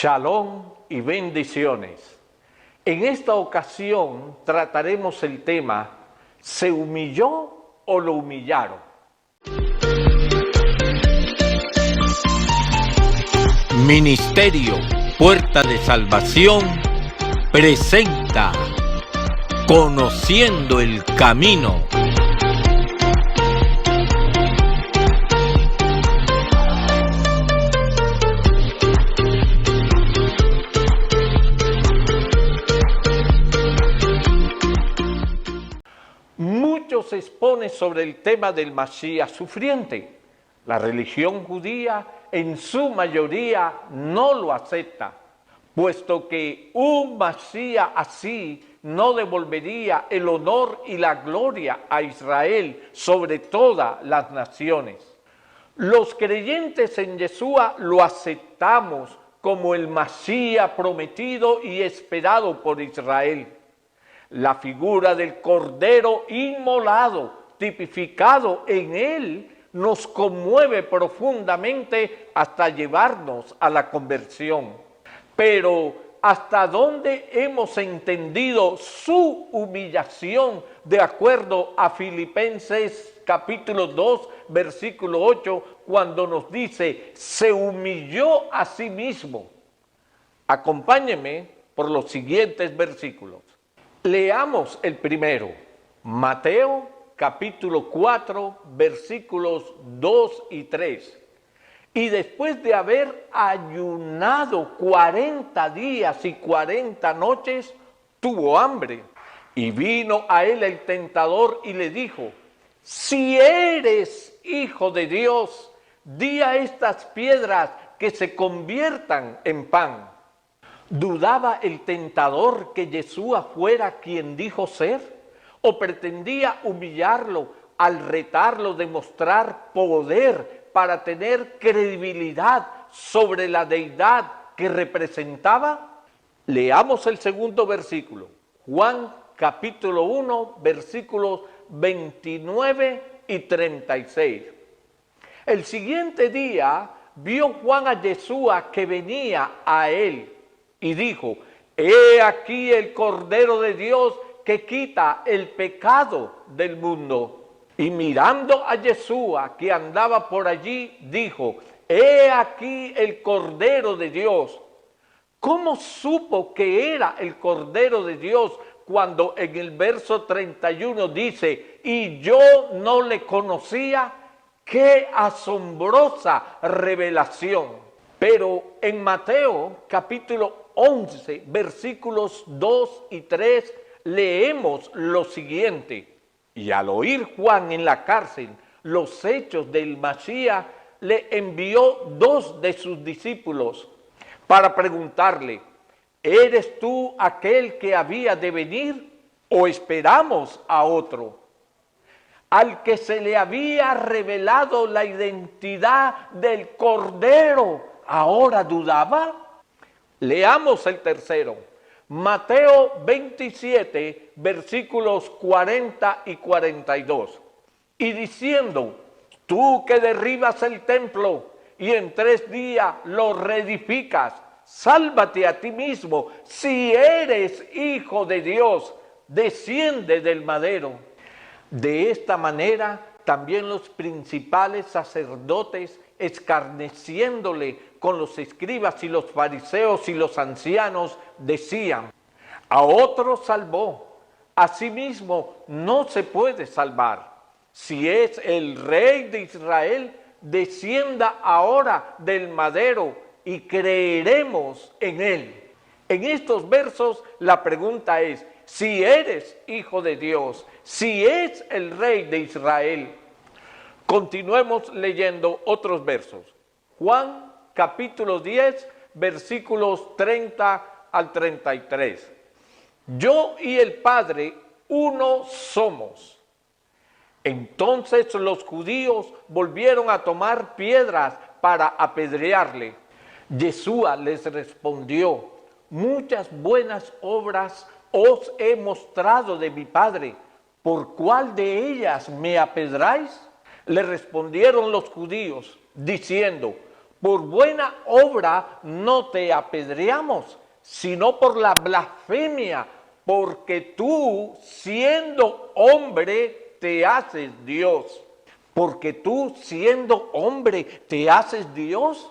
Shalom y bendiciones. En esta ocasión trataremos el tema ¿se humilló o lo humillaron? Ministerio Puerta de Salvación presenta Conociendo el Camino. Mucho se expone sobre el tema del Masías sufriente. La religión judía en su mayoría no lo acepta, puesto que un Masías así no devolvería el honor y la gloria a Israel sobre todas las naciones. Los creyentes en Yeshua lo aceptamos como el Masías prometido y esperado por Israel. La figura del Cordero inmolado, tipificado en él, nos conmueve profundamente hasta llevarnos a la conversión. Pero ¿hasta dónde hemos entendido su humillación de acuerdo a Filipenses capítulo 2, versículo 8, cuando nos dice, se humilló a sí mismo? Acompáñeme por los siguientes versículos. Leamos el primero, Mateo capítulo 4, versículos 2 y 3. Y después de haber ayunado 40 días y 40 noches, tuvo hambre. Y vino a él el tentador y le dijo, si eres hijo de Dios, di a estas piedras que se conviertan en pan. ¿Dudaba el tentador que Yeshua fuera quien dijo ser? ¿O pretendía humillarlo al retarlo de mostrar poder para tener credibilidad sobre la deidad que representaba? Leamos el segundo versículo, Juan capítulo 1, versículos 29 y 36. El siguiente día vio Juan a Yeshua que venía a él y dijo, he aquí el Cordero de Dios que quita el pecado del mundo. Y mirando a Yeshua que andaba por allí, dijo, he aquí el Cordero de Dios. ¿Cómo supo que era el Cordero de Dios cuando en el verso 31 dice, y yo no le conocía? ¡Qué asombrosa revelación! Pero en Mateo capítulo 11, versículos 2 y 3, leemos lo siguiente. Y al oír Juan en la cárcel los hechos del Masías, le envió 2 de sus discípulos para preguntarle, ¿eres tú aquel que había de venir o esperamos a otro? Al que se le había revelado la identidad del Cordero, ¿ahora dudaba? Leamos el tercero, Mateo 27, versículos 40 y 42. Y diciendo, tú que derribas el templo y en 3 días lo reedificas, sálvate a ti mismo, si eres hijo de Dios, desciende del madero. De esta manera, también los principales sacerdotes, escarneciéndole con los escribas y los fariseos y los ancianos, decían, a otro salvó, a sí mismo no se puede salvar. Si es el Rey de Israel, descienda ahora del madero y creeremos en él. En estos versos la pregunta es, si eres hijo de Dios, si es el Rey de Israel. Continuemos leyendo otros versos. Juan capítulo 10, versículos 30 al 33. Yo y el Padre uno somos. Entonces los judíos volvieron a tomar piedras para apedrearle. Yeshua les respondió, muchas buenas obras os he mostrado de mi Padre, ¿por cuál de ellas me apedráis? Le respondieron los judíos, diciendo, por buena obra no te apedreamos, sino por la blasfemia, porque tú, siendo hombre, te haces Dios. Porque tú, siendo hombre, te haces Dios.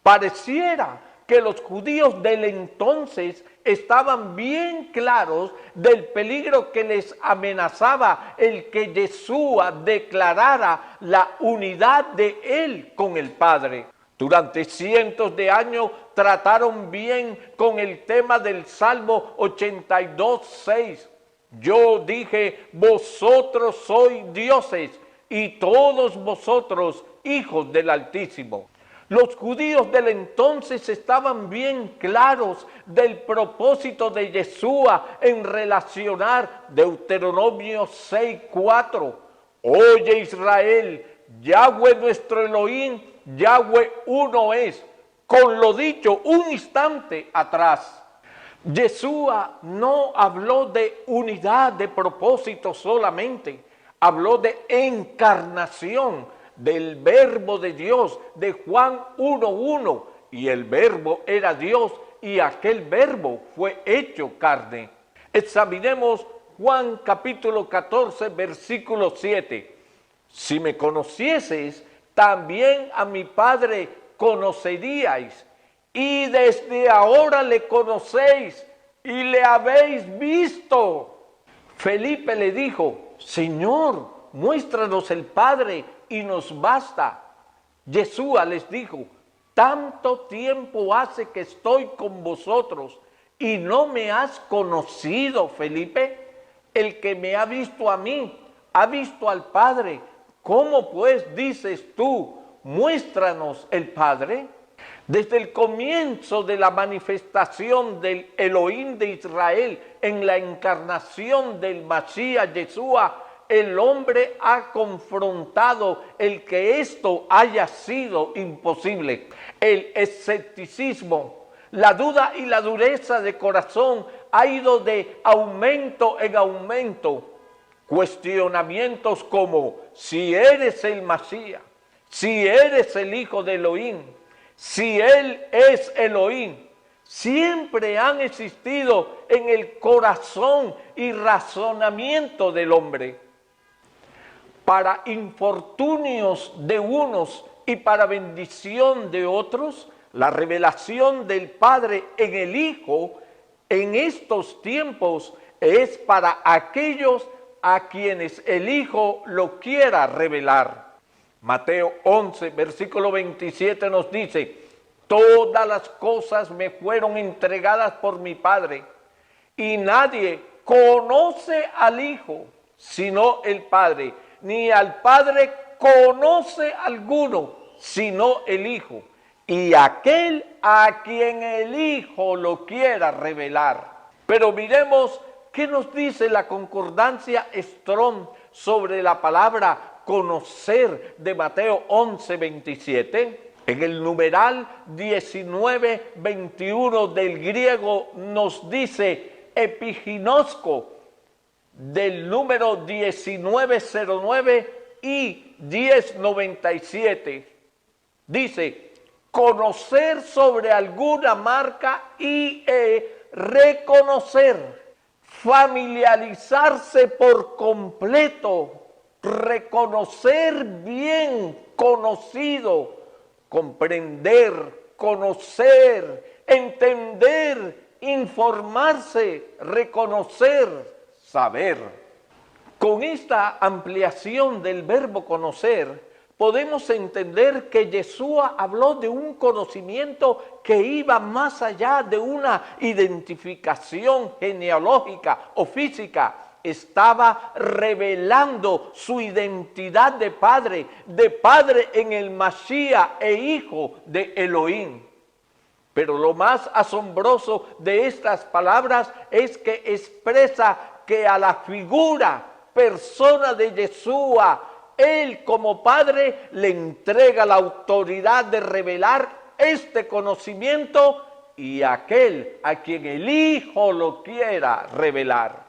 Pareciera que los judíos del entonces estaban bien claros del peligro que les amenazaba el que Yeshua declarara la unidad de él con el Padre. Durante cientos de años trataron bien con el tema del Salmo 82:6. Yo dije, vosotros sois dioses y todos vosotros hijos del Altísimo. Los judíos del entonces estaban bien claros del propósito de Yeshua en relacionar Deuteronomio 6:4. Oye Israel, Yahweh nuestro Elohim, Yahweh uno es, con lo dicho un instante atrás. Yeshua no habló de unidad de propósito solamente, habló de encarnación del verbo de Dios, de Juan 1:1, y el verbo era Dios, y aquel verbo fue hecho carne. Examinemos Juan capítulo 14, versículo 7. Si me conocieseis, también a mi Padre conoceríais, y desde ahora le conocéis, y le habéis visto. Felipe le dijo, Señor, muéstranos el Padre, y nos basta. Yeshua les dijo, tanto tiempo hace que estoy con vosotros y no me has conocido, Felipe. El que me ha visto a mí, ha visto al Padre. ¿Cómo pues dices tú, muéstranos el Padre? Desde el comienzo de la manifestación del Elohim de Israel en la encarnación del Mashiach Yeshua, el hombre ha confrontado el que esto haya sido imposible. El escepticismo, la duda y la dureza de corazón ha ido de aumento en aumento. Cuestionamientos como, si eres el Mashiach, si eres el Hijo de Elohim, si Él es Elohim, siempre han existido en el corazón y razonamiento del hombre. Para infortunios de unos y para bendición de otros, la revelación del Padre en el Hijo en estos tiempos es para aquellos a quienes el Hijo lo quiera revelar. Mateo 11, versículo 27 nos dice, todas las cosas me fueron entregadas por mi Padre, y nadie conoce al Hijo sino el Padre, ni al Padre conoce alguno, sino el Hijo, y aquel a quien el Hijo lo quiera revelar. Pero miremos qué nos dice la concordancia Strong sobre la palabra conocer de Mateo 11:27. En el numeral 19:21 del griego nos dice epiginosko, del número 1909 y 1097. Dice, conocer sobre alguna marca y reconocer, familiarizarse por completo, reconocer bien, conocido, comprender, conocer, entender, informarse, reconocer, saber. Con esta ampliación del verbo conocer, podemos entender que Yeshua habló de un conocimiento que iba más allá de una identificación genealógica o física. Estaba revelando su identidad de Padre en el Mashiach e Hijo de Elohim. Pero lo más asombroso de estas palabras es que expresa que a la figura, persona de Yeshua, Él como Padre le entrega la autoridad de revelar este conocimiento y aquel a quien el Hijo lo quiera revelar.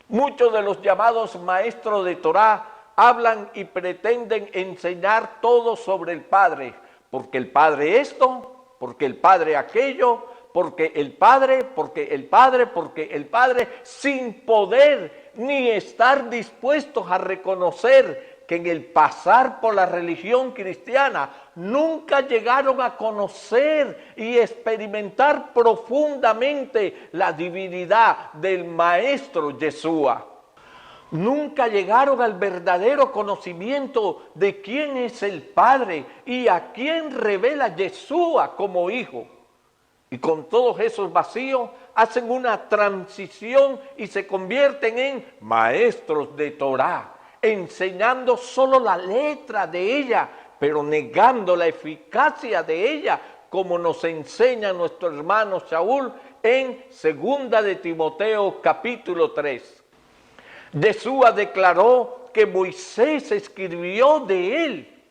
Muchos de los llamados maestros de Torá hablan y pretenden enseñar todo sobre el Padre, porque el Padre esto, porque el Padre aquello, porque el Padre, porque el Padre, porque el Padre, sin poder ni estar dispuestos a reconocer que en el pasar por la religión cristiana nunca llegaron a conocer y experimentar profundamente la divinidad del Maestro Yeshua. Nunca llegaron al verdadero conocimiento de quién es el Padre y a quién revela Yeshua como Hijo. Y con todos esos vacíos hacen una transición y se convierten en maestros de Torá, enseñando solo la letra de ella, pero negando la eficacia de ella, como nos enseña nuestro hermano Shaul en 2 de Timoteo capítulo 3. Yeshua declaró que Moisés escribió de él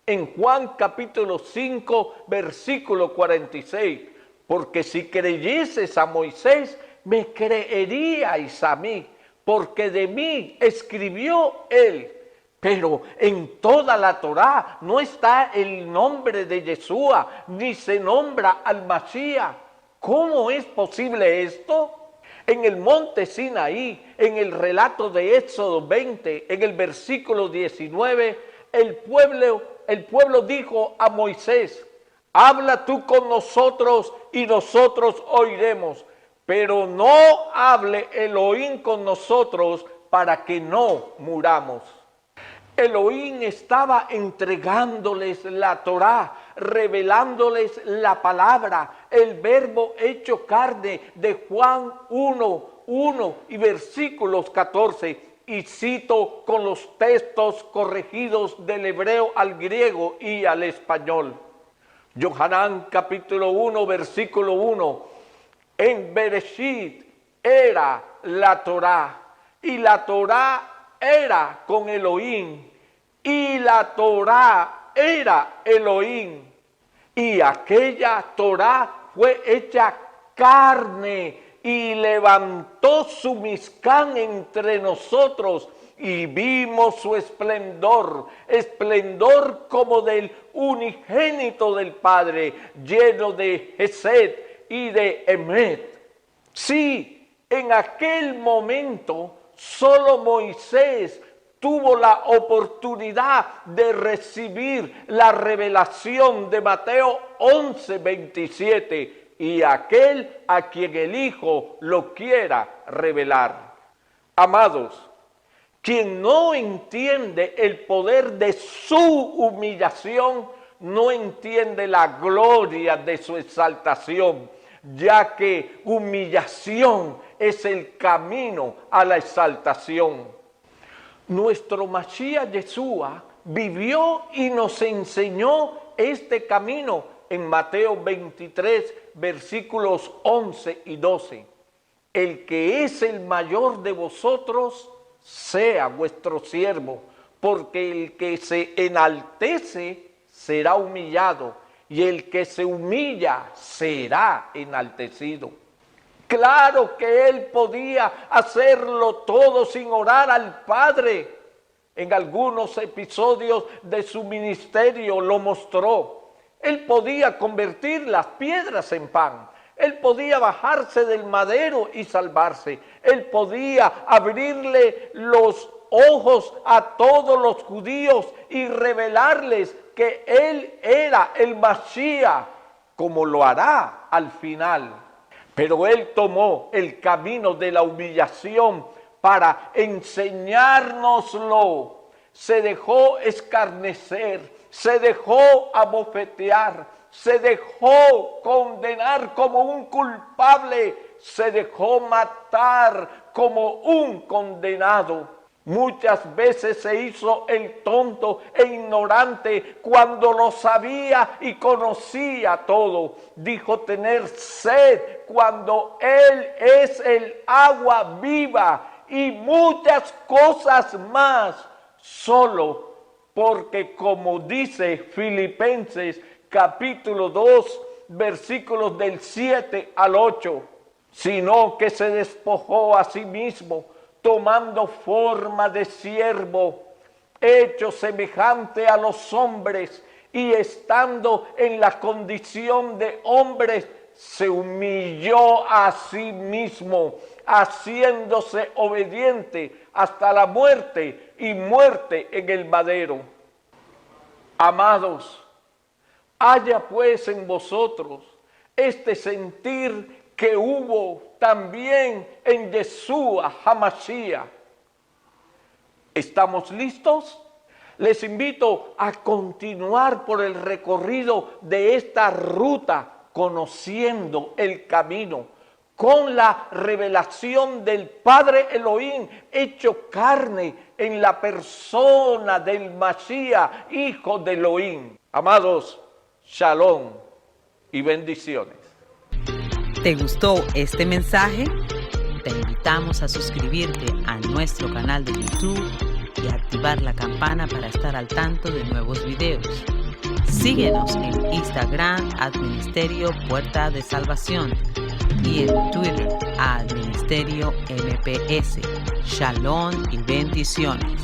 en Juan capítulo 5 versículo 46, porque si creyeses a Moisés, me creeríais a mí, porque de mí escribió él. Pero en toda la Torá no está el nombre de Yeshua, ni se nombra al Mashiach. ¿Cómo es posible esto? En el monte Sinaí, en el relato de Éxodo 20, en el versículo 19, el pueblo dijo a Moisés: habla tú con nosotros y nosotros oiremos, pero no hable Elohim con nosotros para que no muramos. Elohim estaba entregándoles la Torá, revelándoles la palabra, el verbo hecho carne de Juan 1 y versículos 14. Y cito con los textos corregidos del hebreo al griego y al español. Yohanan capítulo 1 versículo 1. En Bereshit era la Torá, y la Torá era con Elohim, y la Torá era Elohim, y aquella Torá fue hecha carne y levantó su Mizcán entre nosotros, y vimos su esplendor, esplendor como del unigénito del Padre, lleno de Hesed y de Emet. Sí, en aquel momento solo Moisés tuvo la oportunidad de recibir la revelación de Mateo 11:27, y aquel a quien el Hijo lo quiera revelar. Amados, quien no entiende el poder de su humillación, no entiende la gloria de su exaltación, ya que humillación es el camino a la exaltación. Nuestro Mashiach Yeshua vivió y nos enseñó este camino en Mateo 23, versículos 11 y 12. El que es el mayor de vosotros, sea vuestro siervo, porque el que se enaltece será humillado, y el que se humilla será enaltecido. Claro que él podía hacerlo todo sin orar al Padre. En algunos episodios de su ministerio lo mostró. Él podía convertir las piedras en pan. Él podía bajarse del madero y salvarse. Él podía abrirle los ojos a todos los judíos y revelarles que él era el Mashiach, como lo hará al final. Pero él tomó el camino de la humillación para enseñárnoslo. Se dejó escarnecer, se dejó abofetear, se dejó condenar como un culpable, se dejó matar como un condenado. Muchas veces se hizo el tonto e ignorante cuando lo sabía y conocía todo. Dijo tener sed cuando Él es el agua viva y muchas cosas más, solo porque, como dice Filipenses capítulo 2, versículos del 7 al 8, sino que se despojó a sí mismo, tomando forma de siervo, hecho semejante a los hombres, y estando en la condición de hombre, se humilló a sí mismo, haciéndose obediente hasta la muerte y muerte en el madero. Amados, haya pues en vosotros este sentir que hubo también en Yeshua HaMashiach. ¿Estamos listos? Les invito a continuar por el recorrido de esta ruta, conociendo el camino, con la revelación del Padre Elohim hecho carne en la persona del Mashiach, Hijo de Elohim. Amados, Shalom y bendiciones. ¿Te gustó este mensaje? Te invitamos a suscribirte a nuestro canal de YouTube y activar la campana para estar al tanto de nuevos videos. Síguenos en Instagram @Ministerio Puerta de Salvación y en Twitter @Ministerio MPS. Shalom y bendiciones.